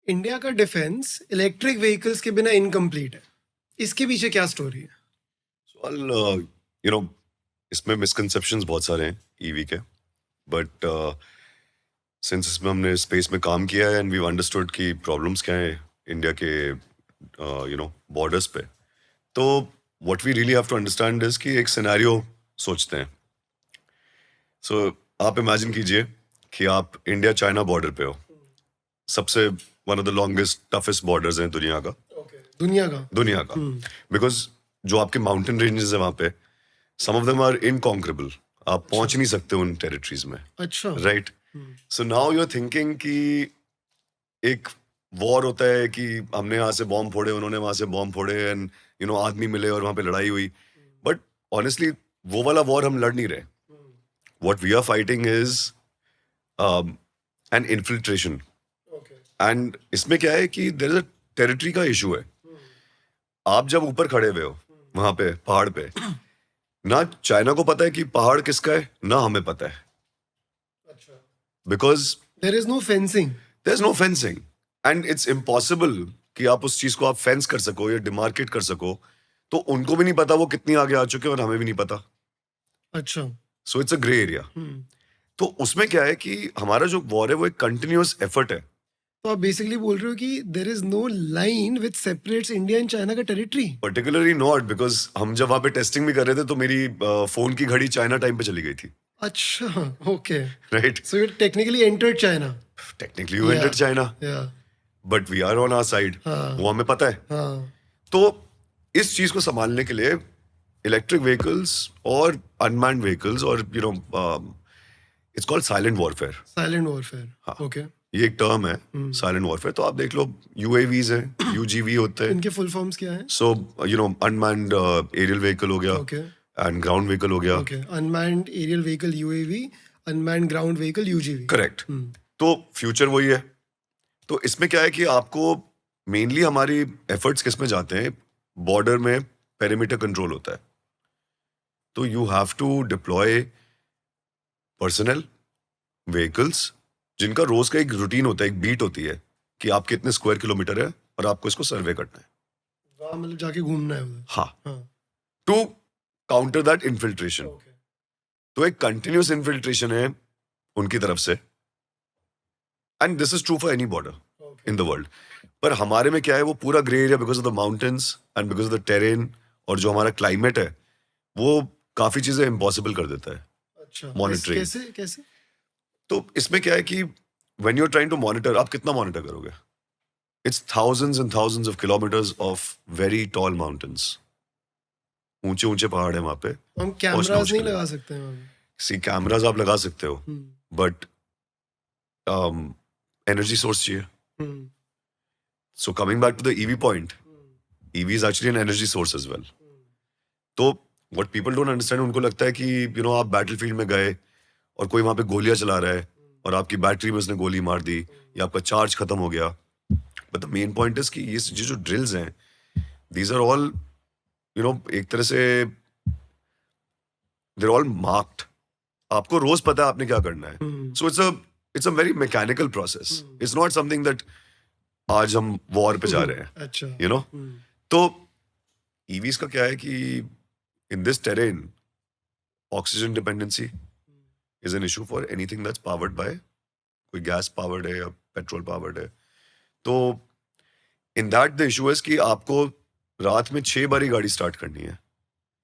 India का defence electric vehicles के बिना इनकम्प्लीट है। इसके पीछे क्या स्टोरी है? सवाल यू नो इसमें मिसकंसेप्शंस बहुत सारे हैं ईवी के, बट सिंस इसमें हमने स्पेस में काम किया है एंड वी अंडरस्टूड कि प्रॉब्लम्स क्या है इंडिया के बॉर्डर्स पे, तो what we really have to understand is कि एक सिनेरियो सोचते हैं। सो आप इमेजिन कीजिए कि आप इंडिया चाइना बॉर्डर पे हो, सबसे one of the longest toughest borders हैं दुनिया का। दुनिया का। दुनिया का, बिकॉज जो आपके माउंटेन रेंजेस है वहाँ पे, some of them are inconquerable. आप पहुंच नहीं सकते उन टेरिटरीज में, अच्छा। Right? So now you are thinking कि एक वॉर होता है कि हमने यहाँ से बॉम्ब फोड़े, उन्होंने वहां से बॉम्ब फोड़े, एंड आदमी मिले और वहां पे लड़ाई हुई। बट ऑनेस्टली वो वाला वॉर हम लड़ नहीं रहे। What we are fighting is an infiltration. And इसमें क्या है कि देयर इज अ टेरिटरी का इशू है। आप जब ऊपर खड़े हुए हो वहां पे पहाड़ पे, ना चाइना को पता है कि पहाड़ किसका है, ना हमें पता है, because there is no fencing. There is no fencing and it's impossible कि आप उस चीज को आप फेंस कर सको या डिमार्केट कर सको। तो उनको भी नहीं पता वो कितनी आगे आ चुके हैं और हमें भी नहीं पता। अच्छा। So it's a grey area. तो उसमें क्या है कि हमारा जो वॉर है वो एक कंटिन्यूअस एफर्ट है। तो आप बेसिकली बोल रहे हो कि there is no line which separates India and China का टेरिटरी? पर्टिकुलरली नॉट, बिकॉज हम जब वहां पे टेस्टिंग भी कर रहे थे तो मेरी फोन की घड़ी चाइना टाइम पे चली गई थी। अच्छा, okay. Right? So you technically entered China. Technically you entered China, yeah. But we are on our side. हाँ। वो हमें पता है। हाँ। तो इस चीज को संभालने के लिए इलेक्ट्रिक व्हीकल्स और अनमैन्ड व्हीकल्स और it's called silent warfare. Silent warfare. हाँ, ओके। ये एक टर्म है, साइलेंट वॉरफेयर। तो आप देख लो, यूएवीज हैं, यूजीवी होते हैं। इनके फुल फॉर्म्स क्या हैं? सो अनमैन्ड एरियल व्हीकल हो गया, ओके। एंड ग्राउंड व्हीकल हो गया। Okay, unmanned aerial vehicle UAV, unmanned ground vehicle UGV. Correct. तो फ्यूचर वही है। तो इसमें क्या है कि आपको मेनली हमारी एफर्ट्स किस में जाते हैं, बॉर्डर में पेरीमीटर कंट्रोल होता है। तो you have to deploy personal vehicles जिनका रोज का एक रूटीन होता है, एक बीट होती है कि आप कितने स्क्वायर किलोमीटर है और आपको इसको सर्वे करना है। वहाँ मतलब जाके घूमना है उधर। हाँ, हाँ। To counter that infiltration. Okay. तो एक कंटिन्यूस इन्फिल्ट्रेशन है उनकी तरफ से, and this is true for any border in the world. पर हमारे में क्या है, वो पूरा grey area, because of the mountains and because of the terrain और जो हमारा क्लाइमेट है, वो काफी चीजें इम्पॉसिबल कर देता है अच्छा, मॉनिटरिंग। कैसे कैसे? तो इसमें क्या है कि when you are trying to monitor, आप कितना मॉनिटर करोगे? It's thousands and thousands of kilometres of very tall mountains. ऊंचे ऊंचे पहाड़ है वहां पे, हम पहुंचना कैमरास नहीं मुश्किल है। लगा सकते हैं वहाँ पे? सी कैमराज आप लगा सकते हो, हम्म। बट एनर्जी सोर्स चाहिए। Hmm. So coming back to the EV point, EV is actually an energy source as well. तो व्हाट पीपल डोंट अंडरस्टैंड, उनको लगता है कि आप बैटलफील्ड में गए और कोई वहां पे गोलियां चला रहा है और आपकी बैटरी में उसने गोली मार दी या आपका चार्ज खत्म हो गया। But the main point is कि ये जो ड्रिल्स हैं, दीज आर ऑल एक तरह से देर ऑल मार्क्ड। आपको रोज पता है आपने क्या करना है। So it's a very mechanical process. It's not something that आज हम वॉर पे जा रहे हैं। अच्छा। तो ईवीज का क्या है कि in this terrain, oxygen dependency is an issue for anything that's powered by, कोई गैस पावर्ड है या पेट्रोल पावर्ड है। तो in that the issue is कि आपको रात में 6 बारी गाड़ी स्टार्ट करनी है।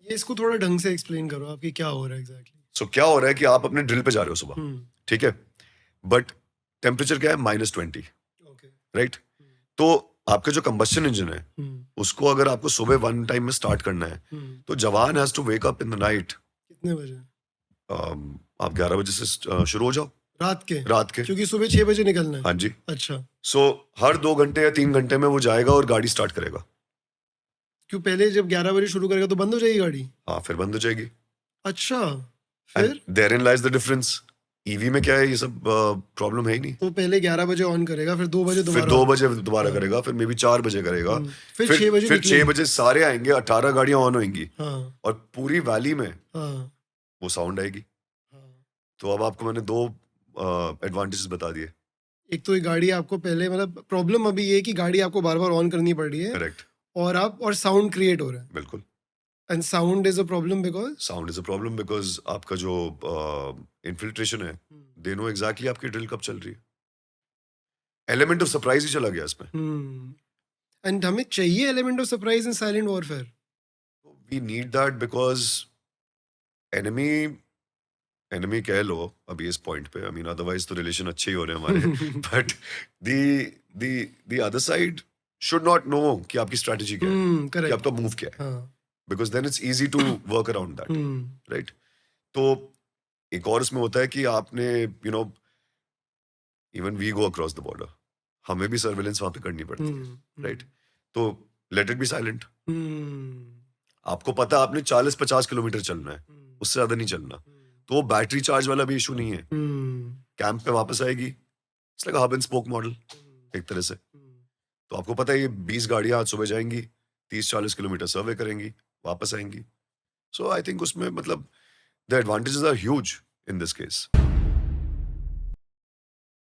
ये इसको थोड़ा ढंग से एक्सप्लेन करो, आपकी क्या हो रहा है एग्जैक्टली? सो क्या हो रहा है कि आप अपने ड्रिल पे जा रहे हो सुबह, ठीक है, बट टेम्परेचर क्या है, -20, ओके। राइट? तो आपका जो कंबस्शन इंजन है, उसको अगर आपको सुबह वन टाइम में स्टार्ट करना है, तो जवान has to wake up in the night. कितने बजे? आप 11 बजे से शुरू हो जाओ रात के? रात के। क्योंकि सुबह 6 बजे निकलना है। हाँ जी। अच्छा। सो हर 2 घंटे या 3 घंटे में वो जाएगा और गाड़ी स्टार्ट करेगा। क्यों, पहले जब 11 बजे शुरू करेगा तो बंद हो जाएगी गाड़ी? हाँ, फिर बंद हो जाएगी। अच्छा, एंड फिर? देयरइन लाइज द डिफरेंस। ईवी में क्या है, ये सब प्रॉब्लम है ही नहीं। तो पहले 11 बजे ऑन करेगा, फिर 2 बजे फिर दोबारा 2 on। बजे दोबारा हाँ। करेगा, फिर मे बी 4 बजे करेगा, फिर फिर 6 बजे फिर 6 निकलेगी। बजे सारे आएंगे, 18 गाड़ियां ऑन होंगी हाँ। और पूरी वैली में हाँ। वो साउंड आएगी। हाँ। तो अब आपको मैंने 2 एडवांटेजेस बता दिए। एक तो ये गाड़ी आपको पहले मतलब प्रॉब्लम अभी ये है कि गाड़ी आपको बार बार ऑन करनी पड़ रही है करेक्ट, और साउंड क्रिएट हो रहा है बिल्कुल। And sound is a problem because sound is a problem because आपका जो इन्फिल्ट्रेशन है, दे नो एग्जैक्टली आपकी ड्रिल कब चल रही है। एलिमेंट ऑफ सरप्राइज ही चला गया इसमें। एंड हमें चाहिए element of surprise in silent warfare. We need that because enemy enemy कह लो अभी इस पॉइंट पे, आई मीन अदरवाइज तो रिलेशन अच्छे ही हो रहे हैं हमारे, but the other side should not know कि आपकी स्ट्रैटेजी क्या है, कि करेक्ट. आपका मूव क्या है, हाँ. Because then it's easy to work around that, right? तो एक और इसमें होता है कि आपने no even we go across the border, हमें भी सर्वेलेंस वहां पे करनी पड़ती है, राइट? तो लेट इट बी साइलेंट. आपको पता है आपने 40-50 किलोमीटर चलना है, उससे ज्यादा नहीं चलना, तो वो बैटरी चार्ज वाला भी इशू नहीं है, कैंप पे वापस आएगी. It's like hub and spoke model एक तरह से. तो आपको पता है ये 20 गाड़ियां आज सुबह जाएंगी, 30-40 किलोमीटर सर्वे करेंगी, वापस आएंगी. सो आई थिंक उसमें मतलब the advantages are huge in this case.